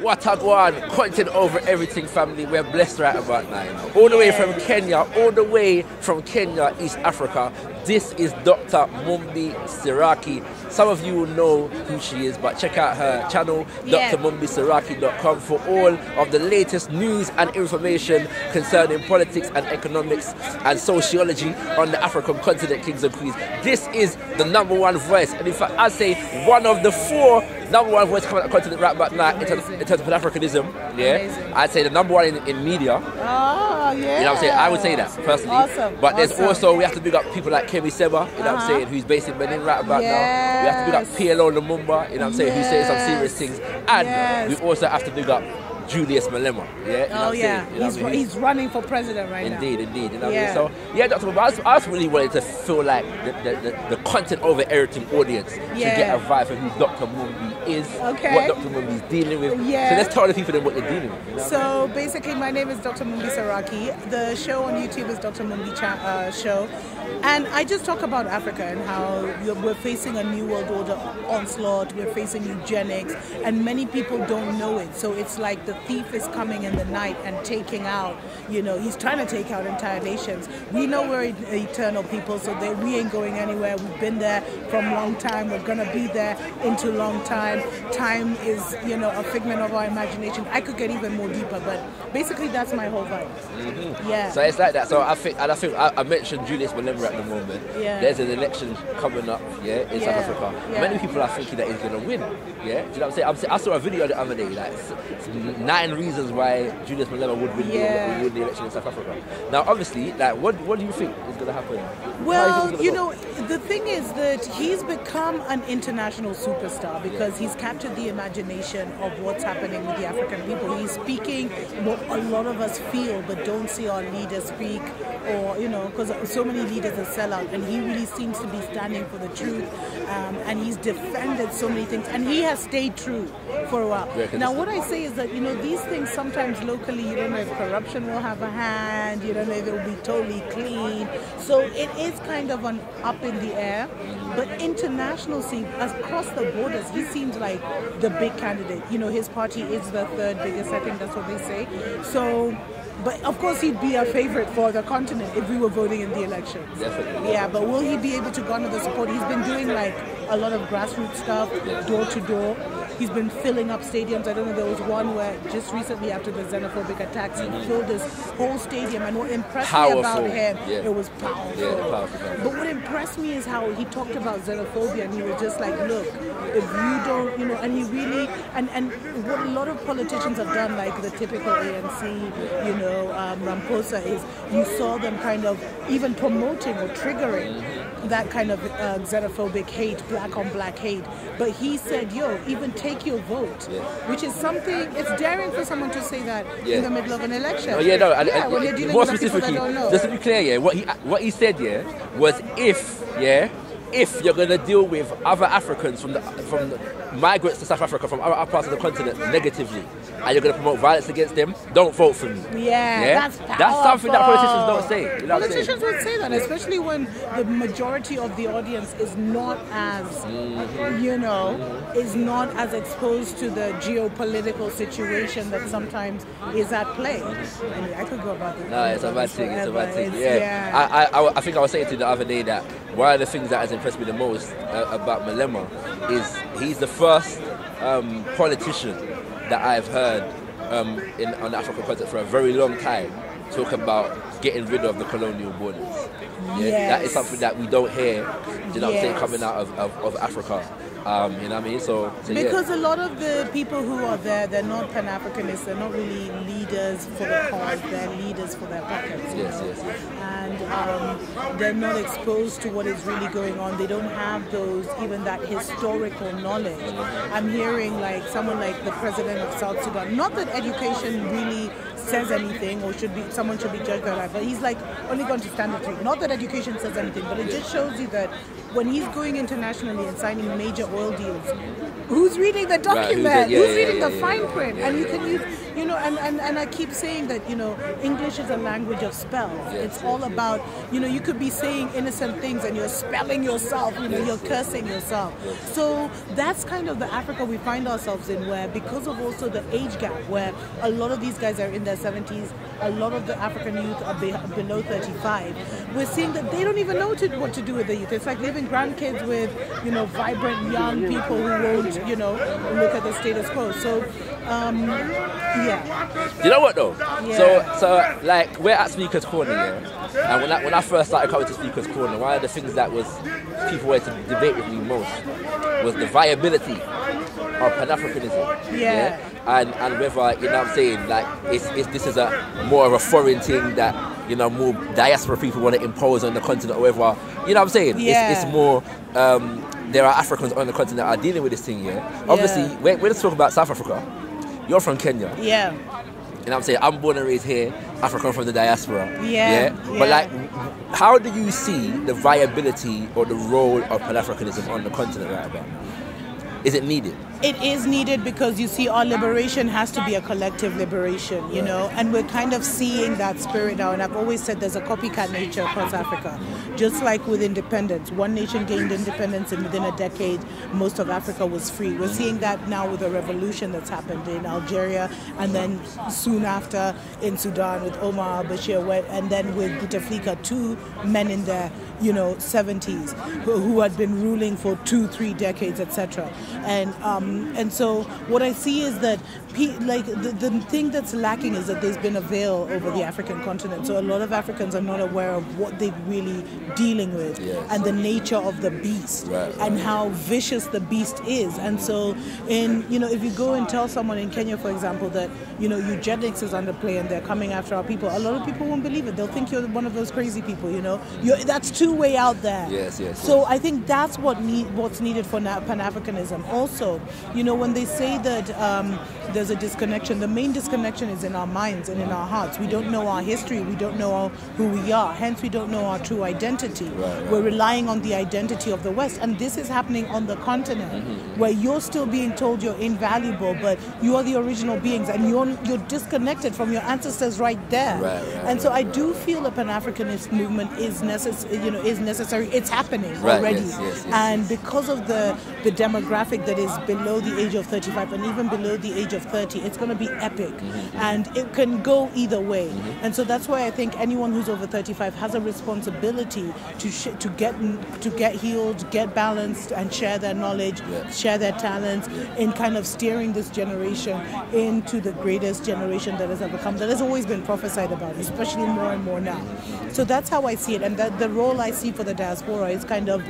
What a go on, content over everything, family. We're blessed right about now. All the way from Kenya, East Africa. This is Dr Mumbi Seraki. Some of you will know who she is, but check out her channel, drmumbiseraki.com, for all of the latest news and information concerning politics and economics and sociology on the African continent, kings and queens. This is the #1 voice, and in fact, I'd say one of the 4 #1 voice coming out of the continent right back now in terms of PanAfricanism. Yeah, amazing. I'd say the #1 in media. Oh, yeah. You know what I'm saying? I would say that personally. Awesome. But there's also, we have to big up people like Kemi Seba, you know what I'm saying, who's based in Benin right about now. We have to big up PLO Lumumba, you know what I'm saying, who's saying some serious things. And we also have to big up Julius Malema. Yeah, you know what I'm saying? He's running for president right now. Indeed. You know what I mean? So, yeah, Dr. Mumbi, I just really wanted to feel like the content over everything audience to get a vibe of who Dr. Mumbi is, what Dr. Mumbi is dealing with. Yeah. So let's tell the people then what they're dealing with. You know? So basically, my name is Dr. Mumbi Seraki. The show on YouTube is Dr. Mumbi Show. And I just talk about Africa and how we're facing a new world order onslaught, we're facing eugenics, and many people don't know it. So it's like the thief is coming in the night and taking out, you know, he's trying to take out entire nations. We know we're eternal people, so we ain't going anywhere. We've been there from a long time. We're going to be there into a long time. Time is, you know, a figment of our imagination. I could get even more deeper, but basically that's my whole vibe. Yeah. So it's like that. So I think I mentioned Julius Malema at the moment. Yeah. There's an election coming up, in South Africa. Yeah. Many people are thinking that he's going to win. Yeah. Do you know what I'm saying? I saw a video the other day, like 9 reasons why Julius Malema would win the election in South Africa. Now, obviously, like, what do you think is going to happen? Well, you know, the thing is that he's become an international superstar because he's captured the imagination of what's happening with the African people. He's speaking what a lot of us feel but don't see our leaders speak, or, you know, because so many leaders are sellout, and he really seems to be standing for the truth, and he's defended so many things, and he has stayed true for a while. Now, what I say is that, you know, these things sometimes locally, you don't know if corruption will have a hand, you don't know if it will be totally clean, so it is kind of an up in the air. But international scene, across the borders, he seems like the big candidate. You know, his party is the 3rd biggest, I think that's what they say. So, but of course he'd be a favorite for the continent if we were voting in the elections. Definitely. Yeah, but will he be able to garner the support? He's been doing like a lot of grassroots stuff, door to door. He's been filling up stadiums. I don't know, there was one where just recently after the xenophobic attacks, he filled this whole stadium, and what impressed me about him, it was powerful. Yeah, powerful. But what impressed me is how he talked about xenophobia, and he was just like, look, if you don't, you know, and he really, and what a lot of politicians have done, like the typical ANC, you know, Ramaphosa, is you saw them kind of even promoting or triggering that kind of xenophobic hate, black on black hate. But he said, yo, even take your vote, which is something, it's daring for someone to say that in the middle of an election. Oh, yeah, no, when you're dealing more with specifically, people that don't know. just to be clear, what he said, was if you're going to deal with other Africans from the migrants to South Africa from other parts of the continent negatively, and you're going to promote violence against them, don't vote for me. That's powerful. That's something that politicians don't say. You know politicians would say that, especially when the majority of the audience is not as, you know, is not as exposed to the geopolitical situation that sometimes is at play. Anyway, I could go about this. No, it's a bad thing. It's a bad thing. I think I was saying to you the other day that one of the things that has impressed me the most about Malema is he's the first politician that I've heard on the African continent for a very long time talk about getting rid of the colonial borders. That is something that we don't hear, you know what I'm saying, coming out of Africa. You know what I mean? So because a lot of the people who are there, they're not Pan-Africanists, they're not really leaders for the cause, they're leaders for their pockets. And they're not exposed to what is really going on. They don't have even that historical knowledge. I'm hearing like someone like the president of South Sudan, not that education really says anything or someone should be judged by that, but he's like only going to Standard 3. Not that education says anything, but it just shows you that when he's going internationally and signing major oil deals, who's reading the document? Who's reading the fine print? And you can use you know, and I keep saying that, you know, English is a language of spells. It's all about, you know, you could be saying innocent things and you're spelling yourself, you know, you're cursing yourself. So that's kind of the Africa we find ourselves in, where because of also the age gap, where a lot of these guys are in their 70s, a lot of the African youth are below 35, we're seeing that they don't even know what to do with the youth. It's like leaving grandkids with, you know, vibrant young people who won't, you know, look at the status quo. So, yeah. You know what though? Yeah. So like we're at Speaker's Corner, yeah. And when I first started coming to Speaker's Corner, one of the things that was people wanted to debate with me most was the viability of Pan-Africanism. Yeah. And whether, you know what I'm saying, like this is a more of a foreign thing that, you know, more diaspora people want to impose on the continent, or whether, you know what I'm saying? Yeah. It's more there are Africans on the continent that are dealing with this thing, yeah. Obviously, we're talking about South Africa. You're from Kenya. Yeah. You know what I'm saying? I'm born and raised here, African from the diaspora. Yeah. But like, how do you see the viability or the role of Pan-Africanism on the continent right about now? Is it needed? It is needed because, you see, our liberation has to be a collective liberation, you know, and we're kind of seeing that spirit now. And I've always said there's a copycat nature across Africa. Just like with independence, one nation gained independence and within a decade, most of Africa was free. We're seeing that now with the revolution that's happened in Algeria, and then soon after in Sudan with Omar al-Bashir, and then with Bouteflika, two men in their, you know, 70s who had been ruling for 2-3 decades, etc. And so what I see is that the thing that's lacking is that there's been a veil over the African continent. So a lot of Africans are not aware of what they're really dealing with, and the nature of the beast, and how vicious the beast is. And so, you know, if you go and tell someone in Kenya, for example, that, you know, eugenics is under play and they're coming after our people, a lot of people won't believe it. They'll think you're one of those crazy people, you know. That's too way out there. So I think that's what's needed for Pan-Africanism. Also, you know, when they say that there's a disconnection, the main disconnection is in our minds and in our hearts. We don't know our history. We don't know who we are. Hence, we don't know our true identity. We're relying on the identity of the West. And this is happening on the continent, where you're still being told you're invaluable, but you are the original beings, and you're disconnected from your ancestors right there. And so I do feel the Pan-Africanist movement is necessary. It's happening already. And because of the demographic that is below the age of 35 and even below the age of 30, it's going to be epic. And it can go either way. And so that's why I think anyone who's over 35 has a responsibility to get healed, get balanced, and share their knowledge, share their talents, in kind of steering this generation into the greatest generation that has ever come, that has always been prophesied about, especially more and more now. So that's how I see it. And the role I see for the diaspora is kind of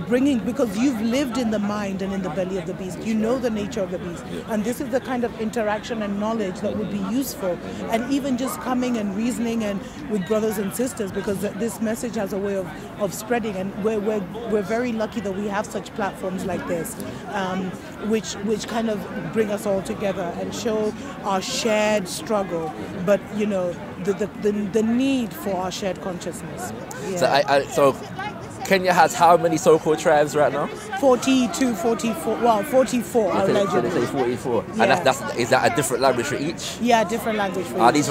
bringing, because you've lived in the mind and in the belly of the beast, you know the nature of the beast, and this is the kind of interaction and knowledge that would be useful. And even just coming and reasoning and with brothers and sisters, because this message has a way of spreading, and we're very lucky that we have such platforms like this, which kind of bring us all together and show our shared struggle, but, you know, the need for our shared consciousness. So Kenya has how many so-called tribes right now? 42, 44. Well, 44 allegedly. They say 44. Yeah. And is that a different language for each? Yeah, different language for Are each.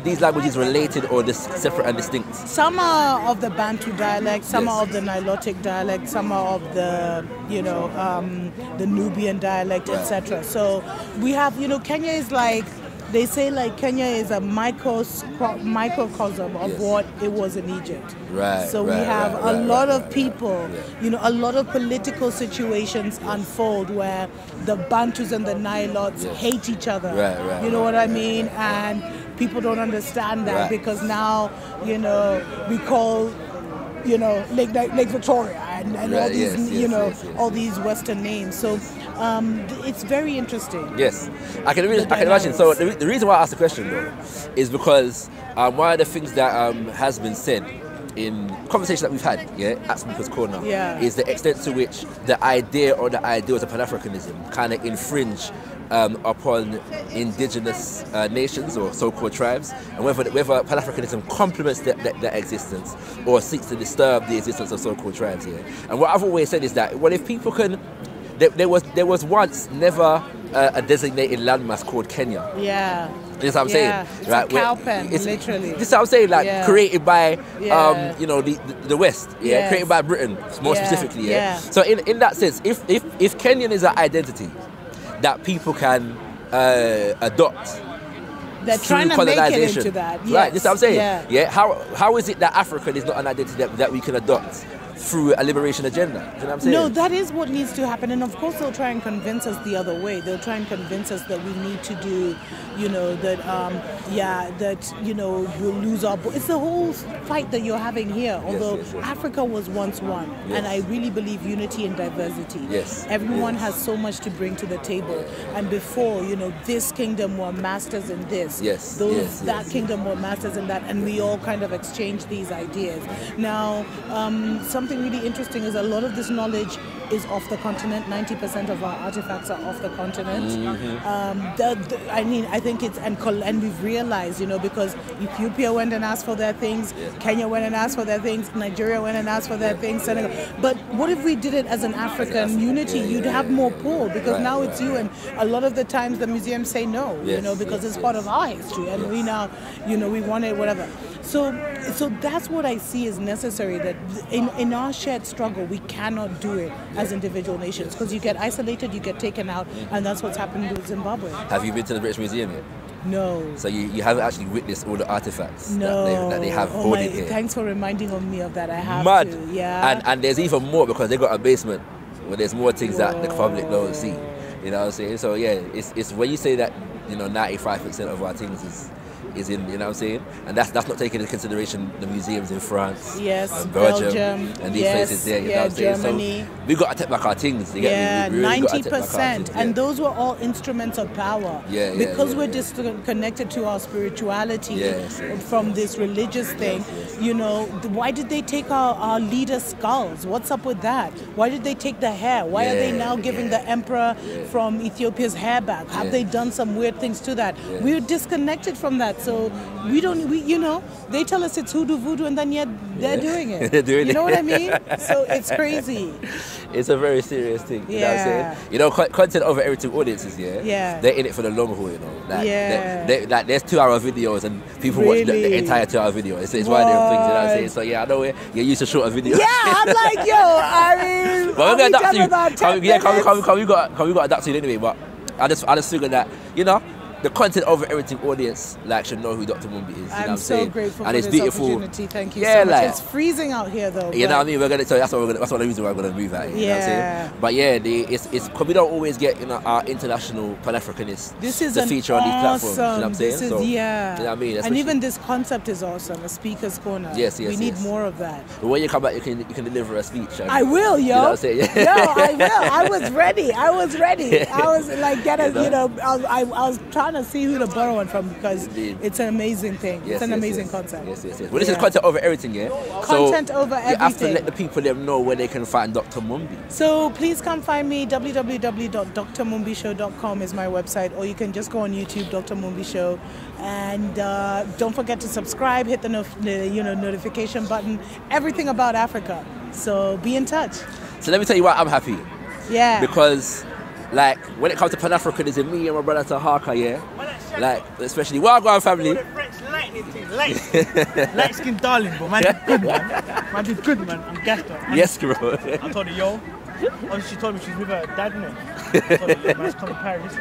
these languages related or just separate and distinct? Some are of the Bantu dialect, some are of the Nilotic dialect, some are of the, you know, the Nubian dialect, etc. So we have, you know, Kenya is like, they say like Kenya is a microcosm of what it was in Egypt. So we have a lot of people, you know, a lot of political situations unfold where the Bantus and the Nilots hate each other. You know what I mean? And people don't understand that because now, you know, we call, you know, Lake Victoria and all these, all these Western names. So it's very interesting. Yes, I can imagine. So the reason why I asked the question though is because one of the things that has been said in conversations that we've had at Speaker's Corner is the extent to which the idea or the ideals of Pan-Africanism kind of infringe upon indigenous nations or so-called tribes, and whether Pan-Africanism complements their existence or seeks to disturb the existence of so-called tribes here. And what I've always said is that, well, if people can, there was once never a designated landmass called Kenya. This is what I'm saying. It's right? a cow pen, literally. This is what I'm saying. Like created by, you know, the West. Yeah. Created by Britain, more specifically. Yeah. So in that sense, if Kenyan is an identity that people can adopt. They're trying to make it into that. Yes. Right, this is what I'm saying. Yeah. How is it that African is not an identity that we can adopt through a liberation agenda? Do you know what I'm saying? No, that is what needs to happen. And of course they'll try and convince us the other way. They'll try and convince us that we need to do, you know, that, that, you know, we'll lose our... It's the whole fight that you're having here. Although Africa was once one. And I really believe unity and diversity. Everyone has so much to bring to the table. And before, you know, this kingdom were masters in this. That kingdom were masters in that. And we all kind of exchange these ideas. Now, something really interesting is a lot of this knowledge is off the continent. 90% of our artifacts are off the continent. I mean, I think it's, and we've realized, you know, because Ethiopia went and asked for their things, Kenya went and asked for their things, Nigeria went and asked for their things, Senegal. But what if we did it as an African unity? You'd have more pull, because now it's you, and a lot of the times the museums say no, you know, because it's part of our history, and we now, you know, we want it, whatever. So that's what I see is necessary, that in our shared struggle, we cannot do it as individual nations, because you get isolated, you get taken out, and that's what's happened with Zimbabwe. Have you been to the British Museum yet? No. So you haven't actually witnessed all the artifacts that they have hoarded here? Thanks for reminding me of that. I have to. Yeah. And there's even more, because they got a basement where there's more things that the public don't see. You know what I'm saying? So yeah, it's when you say that, you know, 95% of our things is in, you know what I'm saying? And that's not taking into consideration the museums in France, Belgium, and these places there, you know what I'm saying? Germany. So we got to take back our things. You get me? We really 90%. And those were all instruments of power. Because we're disconnected to our spirituality from this religious thing, you know, why did they take our leaders' skulls? What's up with that? Why did they take the hair? Why are they now giving the emperor from Ethiopia's hair back? Have they done some weird things to that? We're disconnected from that. So you know, they tell us it's hoodoo voodoo, and then yet they're doing it. They're doing you know what I mean? So it's crazy. It's a very serious thing. You know what I'm saying? You know, content over everything audiences, they're in it for the long haul, you know. Like, there's 2-hour videos and people watch the entire 2-hour video. It's one of them things, you know what I'm saying? So yeah, I know you're used to shorter videos. Yeah, I'm like, yo, I mean, but we're gonna adapt to you. We got adapt to you anyway, but I just figured that, you know, the content over everything audience should know who Dr. Mumbi is. You know what I'm so saying? grateful and for it's this beautiful opportunity. Thank you so much. It's freezing out here though. You know what I mean? We're gonna. So that's one of the reasons why we're gonna move out here. You know what I'm saying? But yeah, it's because we don't always get, you know, our international Pan-Africanists to feature on these platforms. You know what I'm saying? This is, so, you know what I mean? And even this concept is awesome. A speaker's corner. We need more of that. But when you come back, you can deliver a speech. I will, yo. You know what I'm saying? No, I will. I was ready. I was like, I was trying to see who to borrow one from, because it's an amazing thing. It's an amazing concept. Yes. Well, this is content over everything, Content over everything. You have to let the people know where they can find Dr. Mumbi. So please come find me. www.drmumbishow.com is my website, or you can just go on YouTube, Dr. Mumbi Show, and don't forget to subscribe, hit the notification button, everything about Africa. So be in touch. So let me tell you why I'm happy. Yeah. Because, like, when it comes to Pan-Africanism, me and my brother Shaka, like, especially Wagwan family. Light skin darling, but man, good man. Man, did good man. I'm gassed up. Yes, bro. I told her, yo. Oh, she told me she's with her dad, innit? I told her, man's coming to Paris.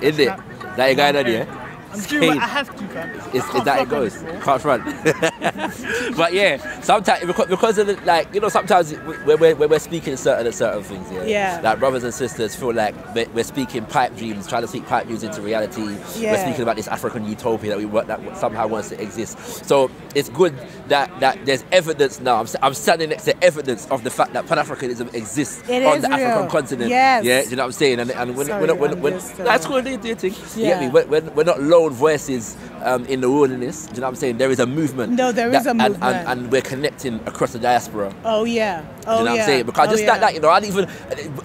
Is it? That you going on here? I'm doing what I have to, fam. It's that it goes. Can't front. But yeah, sometimes because of the, like, you know, sometimes when we're speaking certain things, like brothers and sisters feel like we're speaking pipe dreams, trying to speak pipe dreams into reality. We're speaking about this African utopia that somehow wants to exist. So it's good that there's evidence now. I'm standing next to evidence of the fact that Pan-Africanism exists on the African continent. Yes. Yeah, you know what I'm saying? And when that's cool, do you think? You get me? We're not lone voices in the wilderness. Do you know what I'm saying? There is a movement. No, there is a movement. And we're connecting across the diaspora. Oh, yeah. Oh, you know what I'm saying? Because just that, you know, I didn't even,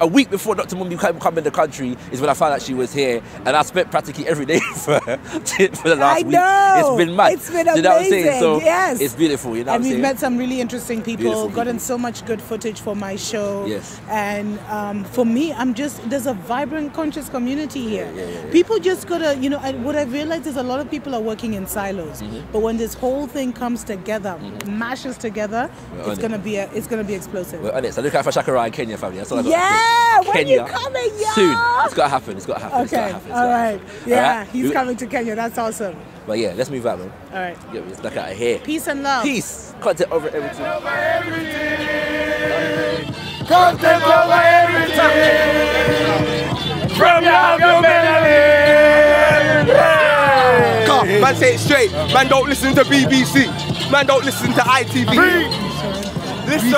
a week before Dr Mumbi come in the country is when I found out she was here, and I spent practically every day for the last week. It's been mad. It's been amazing. You know what I'm saying? So yes. it's beautiful, you know what I'm and saying? we've met some really interesting people, Beautiful gotten so much good footage for my show. Yes. And for me, there's a vibrant, conscious community here. Yeah. People just gotta, you know, what I've realized is a lot of people are working in silos. But when this whole thing comes together, mashes together, it's gonna be explosive. We're on it. So look out for Shaka in Kenya, family. That's all I got to say. When you coming, yo? Soon. It's got to happen. It's got to happen. Okay. It's got to happen. All right. Yeah, right? he's coming to Kenya. That's awesome. But yeah, let's move out, man. All right. Yeah, let's look out of here. Peace and love. Peace. Content over everything. Content over everything. From your melody. Man, say it straight. Man, don't listen to BBC. Man, don't listen to ITV. Listen.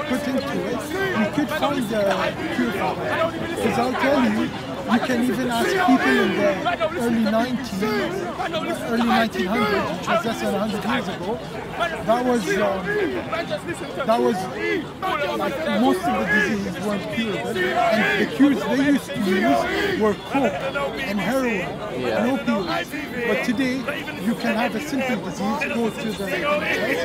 Put into it, you could find a cure for that. Because I'll tell you, you can even ask people in the early 1900s, which was less than 100 years ago. That was like most of the diseases weren't curable, and the cures they used to use were coke and heroin and opioids. But today, you can have a simple disease, go to the NHS,